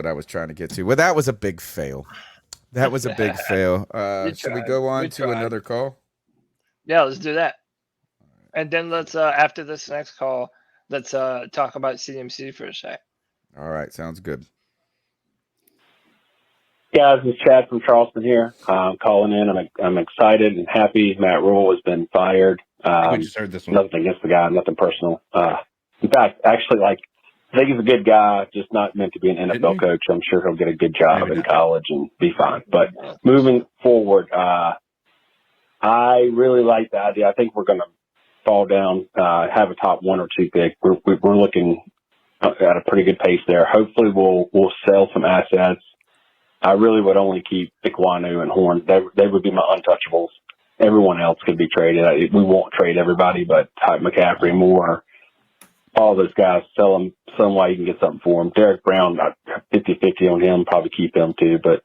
what I was trying to get to. Well, that was a big fail. That was a big fail. You Should we tried. go on We to tried. another call? Yeah, let's do that. And then let's after this next call, let's talk about CMC for a sec. All right, sounds good. Yeah, this is Chad from Charleston here. Calling in. I'm excited and happy. Matt Rule has been fired. We just heard this one. Nothing against the guy, nothing personal. In fact, actually, I think he's a good guy, just not meant to be an NFL coach. I'm sure he'll get a good job in college and be fine. But moving forward, I really like the idea. I think we're going to fall down, have a top 1 or 2 pick. We're looking at a pretty good pace there. Hopefully, we'll sell some assets. I really would only keep Ikwanu and Horn. They would be my untouchables. Everyone else could be traded. We won't trade everybody, but Type McCaffrey, Moore, all those guys, sell them some way you can get something for them. Derek Brown, 50-50 on him, probably keep him too. But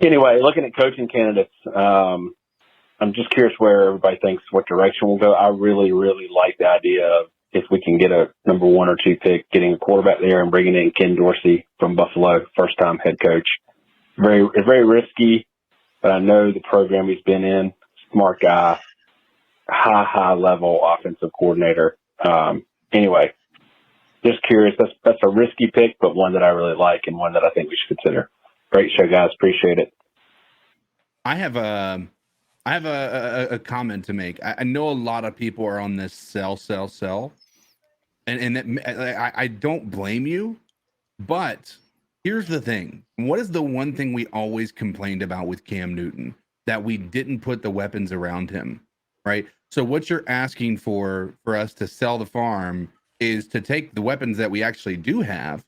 anyway, looking at coaching candidates, I'm just curious where everybody thinks what direction we'll go. I really, really like the idea of if we can get a number 1 or 2 pick, getting a quarterback there and bringing in Ken Dorsey from Buffalo, first-time head coach. Very risky, but I know the program he's been in. Smart guy, high level offensive coordinator. Anyway, just curious. That's a risky pick, but one that I really like and one that I think we should consider. Great show, guys. Appreciate it. I have a comment to make. I know a lot of people are on this sell, and that, I don't blame you, but here's the thing. What is the one thing we always complained about with Cam Newton? That we didn't put the weapons around him, right? So what you're asking for us to sell the farm is to take the weapons that we actually do have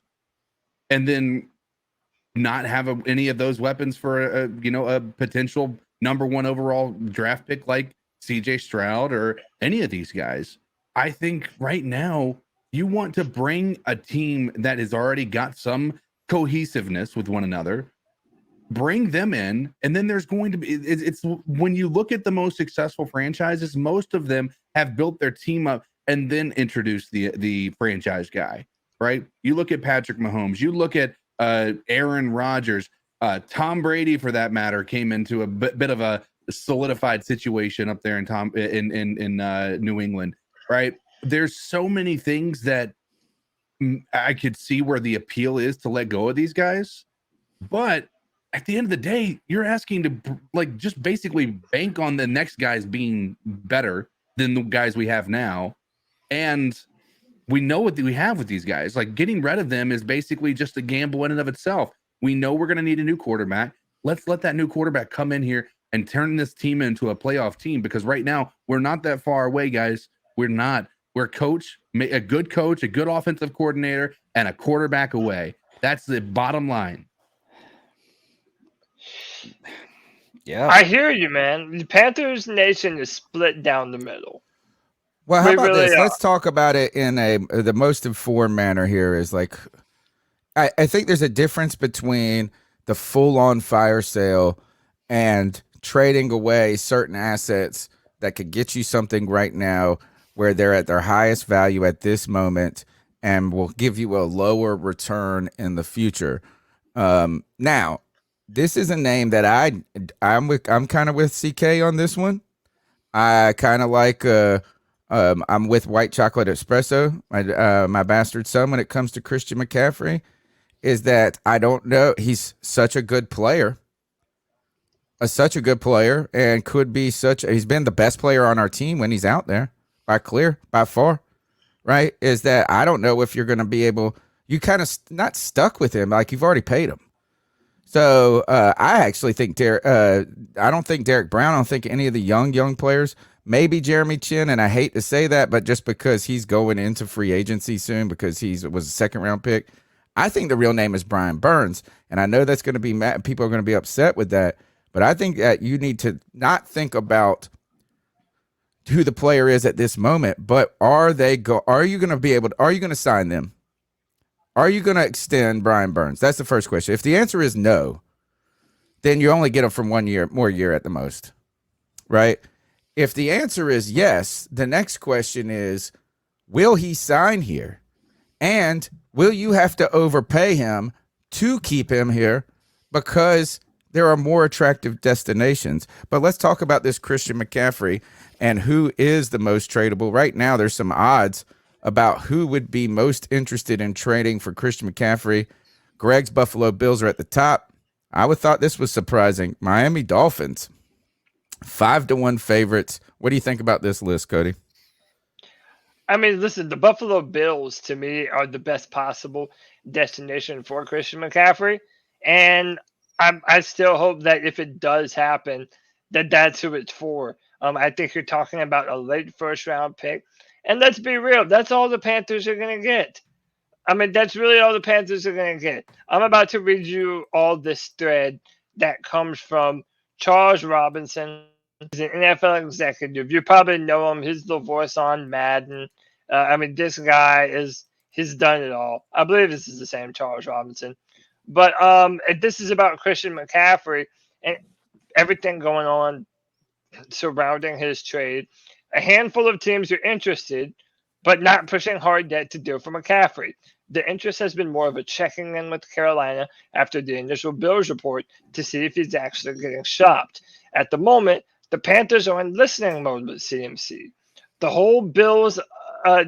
and then not have any of those weapons for a potential number 1 overall draft pick like CJ Stroud or any of these guys. I think right now you want to bring a team that has already got some cohesiveness with one another, bring them in, and then there's going to be it's when you look at the most successful franchises, most of them have built their team up and then introduced the franchise guy, right? You look at Patrick Mahomes, you look at Aaron Rodgers, Tom Brady for that matter came into a bit of a solidified situation up there in New England, right? There's so many things that I could see where the appeal is to let go of these guys, but at the end of the day, you're asking to just basically bank on the next guys being better than the guys we have now. And we know what we have with these guys. Like, getting rid of them is basically just a gamble in and of itself. We know we're going to need a new quarterback. Let's let that new quarterback come in here and turn this team into a playoff team, because right now we're not that far away, guys. We're not. We're a good coach, a good offensive coordinator, and a quarterback away. That's the bottom line. Yeah, I hear you, man. The Panthers Nation is split down the middle. Well, how We about really this? are. Let's talk about it in the most informed manner here. Is like, I think there's a difference between the full-on fire sale and trading away certain assets that could get you something right now where they're at their highest value at this moment and will give you a lower return in the future. Now, this is a name that I'm kind of with CK on this one. I kind of like I'm with White Chocolate Espresso, my bastard son, when it comes to Christian McCaffrey, is that I don't know. He's such a good player, and could be he's been the best player on our team when he's out there by far, right? Is that I don't know if you're going to be able, you kind of not stuck with him, like you've already paid him. So I actually think I don't think Derek Brown. I don't think any of the young players. Maybe Jeremy Chin, and I hate to say that, but just because he's going into free agency soon because he was a second-round pick, I think the real name is Brian Burns, and I know that's going to be people are going to be upset with that. But I think that you need to not think about who the player is at this moment, but are you going to sign them? Are you going to extend Brian Burns? That's the first question. If the answer is no, then you only get him from 1 year, more year at the most, right? If the answer is yes, the next question is, will he sign here? And will you have to overpay him to keep him here because there are more attractive destinations. But let's talk about this Christian McCaffrey and who is the most tradable. Right now, there's some odds about who would be most interested in trading for Christian McCaffrey. Greg's Buffalo Bills are at the top. I would thought this was surprising. Miami Dolphins, 5-1 favorites. What do you think about this list, Cody? I mean, listen, the Buffalo Bills to me are the best possible destination for Christian McCaffrey, and I still hope that if it does happen, that's who it's for. I think you're talking about a late first round pick, and let's be real, that's all the Panthers are going to get. I mean, that's really all the Panthers are going to get. I'm about to read you all this thread that comes from Charles Robinson. He's an NFL executive. You probably know him. He's the voice on Madden. I mean, this guy he's done it all. I believe this is the same Charles Robinson. But this is about Christian McCaffrey and everything going on surrounding his trade. A handful of teams are interested, but not pushing hard yet to deal for McCaffrey. The interest has been more of a checking in with Carolina after the initial Bills report to see if he's actually getting shopped. At the moment, the Panthers are in listening mode with CMC. The whole Bills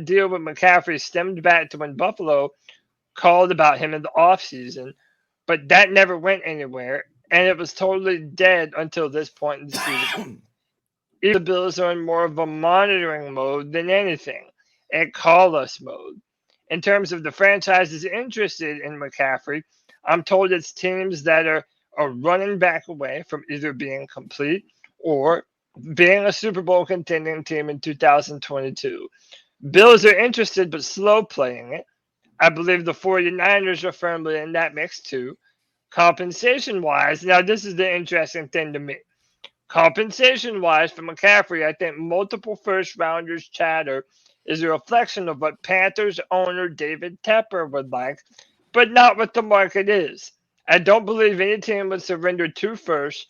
deal with McCaffrey stemmed back to when Buffalo called about him in the offseason, but that never went anywhere, and it was totally dead until this point in the season. The Bills are in more of a monitoring mode than anything, a call us mode. In terms of the franchises interested in McCaffrey, I'm told it's teams that are running back away from either being complete or being a Super Bowl contending team in 2022. Bills are interested but slow playing it. I believe the 49ers are firmly in that mix too. Compensation-wise, now this is the interesting thing to me. Compensation-wise for McCaffrey, I think multiple first-rounders chatter is a reflection of what Panthers owner David Tepper would like, but not what the market is. I don't believe any team would surrender 2 firsts.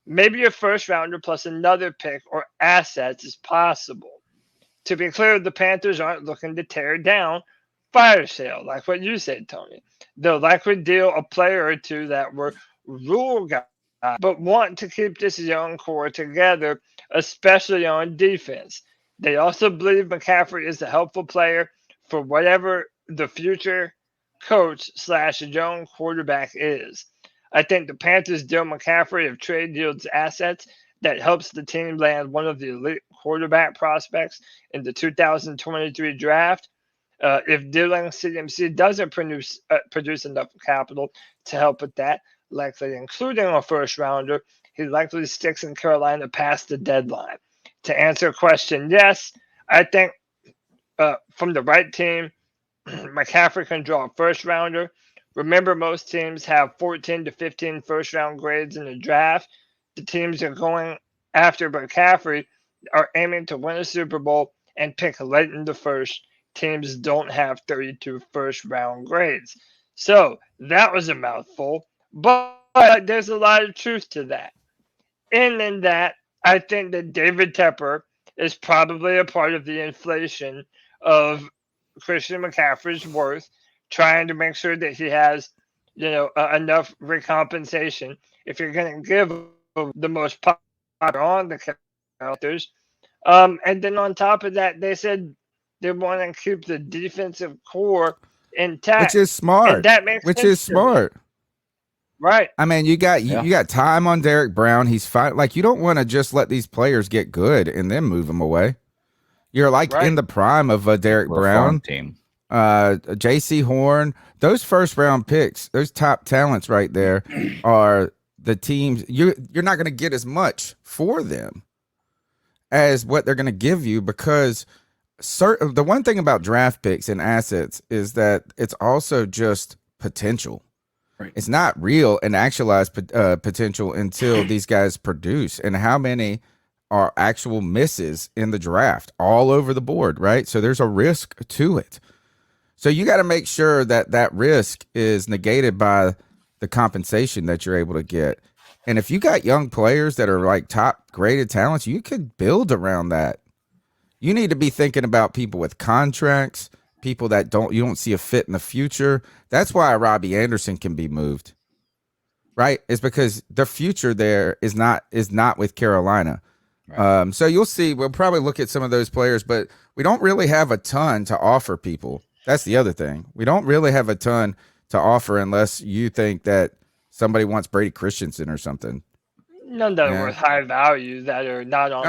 Maybe a first-rounder plus another pick or assets is possible. To be clear, the Panthers aren't looking to tear down, fire sale, like what you said, Tony. They'll likely deal a player or two that were rule guys, but want to keep this young core together, especially on defense. They also believe McCaffrey is a helpful player for whatever the future coach / young quarterback is. I think the Panthers deal McCaffrey if trade yields assets that helps the team land one of the elite quarterback prospects in the 2023 draft. If dealing CMC doesn't produce enough capital to help with that, likely including a first rounder, he likely sticks in Carolina past the deadline. To answer a question, yes, I think from the right team, McCaffrey can draw a first rounder. Remember, most teams have 14 to 15 first round grades in the draft. The teams are going after McCaffrey are aiming to win a Super Bowl and pick late in the first. Teams don't have 32 first round grades. So that was a mouthful, but there's a lot of truth to that. And in that, I think that David Tepper is probably a part of the inflation of Christian McCaffrey's worth, trying to make sure that he has, enough recompensation. If you're going to give the most popular on the characters, and then on top of that, they said they want to keep the defensive core intact, which is smart. And that makes sense to me. Right. I mean, you got time on Derek Brown. He's fine. Like, you don't want to just let these players get good and then move them away. You're like in the prime of Derek Brown, team. J.C. Horn. Those first round picks, those top talents right there, are the teams. You're not going to get as much for them as what they're going to give you, because the one thing about draft picks and assets is that it's also just potential. Right. It's not real and actualized potential until these guys produce. And how many are actual misses in the draft all over the board, right? So there's a risk to it. So you got to make sure that that risk is negated by the compensation that you're able to get. And if you got young players that are like top graded talents, you could build around that. You need to be thinking about people with contracts, people that you don't see a fit in the future. That's why Robbie Anderson can be moved, right? It's because the future there is not with Carolina. Right. So you'll see. We'll probably look at some of those players, but we don't really have a ton to offer people. That's the other thing. We don't really have a ton to offer unless you think that somebody wants Brady Christensen or something. None that Yeah. are worth high value that are not on